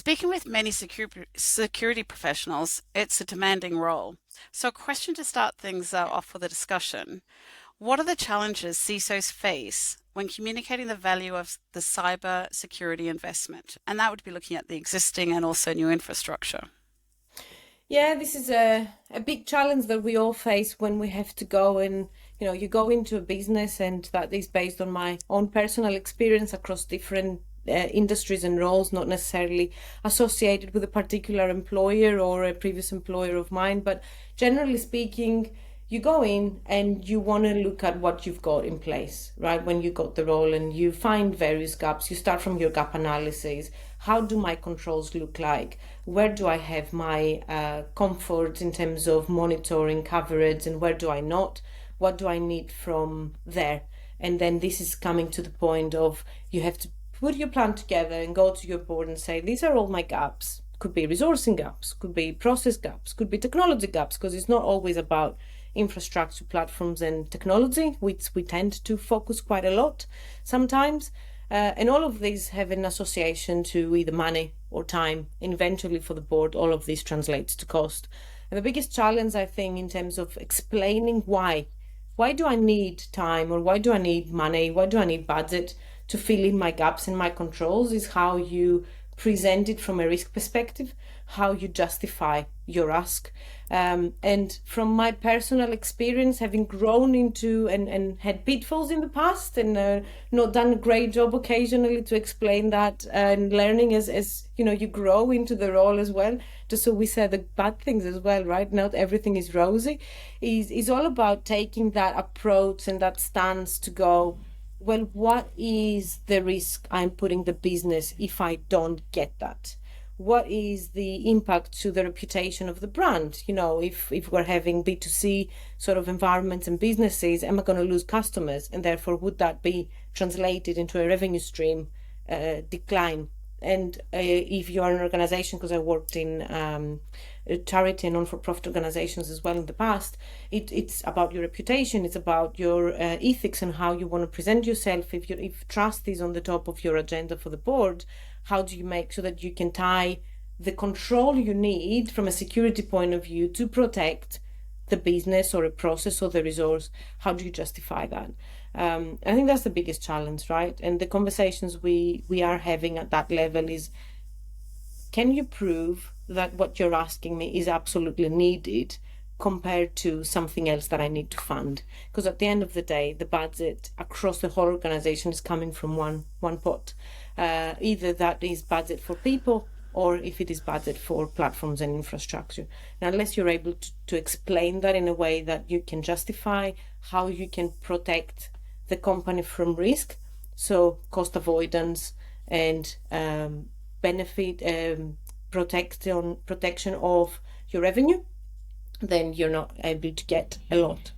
Speaking with many security professionals, it's a demanding role. So, a question to start things off with a discussion. What are the challenges CISOs face when communicating the value of the cyber security investment? And that would be looking at the existing and also new infrastructure. Yeah, this is a big challenge that we all face when we have to go and, you go into a business, and that is based on my own personal experience across different industries and roles, not necessarily associated with a particular employer or a previous employer of mine, but generally speaking, you go in and you want to look at what you've got in place, right? When you got the role and you find various gaps, you start from your gap analysis. How do my controls look like? Where do I have my comfort in terms of monitoring coverage, and where do I not? What do I need from there? And then this is coming to the point of you have to put your plan together and go to your board and say, these are all my gaps. Could be resourcing gaps, could be process gaps, could be technology gaps, because it's not always about infrastructure, platforms, and technology, which we tend to focus quite a lot sometimes. And all of these have an association to either money or time. And eventually, for the board, all of this translates to cost. And the biggest challenge, I think, in terms of explaining why do I need time, or why do I need money, why do I need budget to fill in my gaps in my controls, is how you present it from a risk perspective, how you justify your ask. And from my personal experience, having grown into and had pitfalls in the past, and not done a great job occasionally to explain that, and learning as you grow into the role as well. Just so we say the bad things as well, right? Not everything is rosy. Is all about taking that approach and that stance to go, well, what is the risk I'm putting the business if I don't get that? What is the impact to the reputation of the brand? If we're having B2C sort of environments and businesses, am I going to lose customers? And therefore, would that be translated into a revenue stream decline? And if you are an organization, because I worked in charity and non-for-profit organizations as well in the past, it's about your reputation, it's about your ethics and how you want to present yourself. If trust is on the top of your agenda for the board, how do you make sure that you can tie the control you need from a security point of view to protect the business or a process or the resource? How do you justify that? I think that's the biggest challenge, right? And the conversations we are having at that level is, can you prove that what you're asking me is absolutely needed compared to something else that I need to fund? Because at the end of the day, the budget across the whole organization is coming from one pot. Either that is budget for people, or if it is budget for platforms and infrastructure. Now, unless you're able to explain that in a way that you can justify how you can protect the company from risk, so cost avoidance and benefit protection of your revenue, then you're not able to get a lot.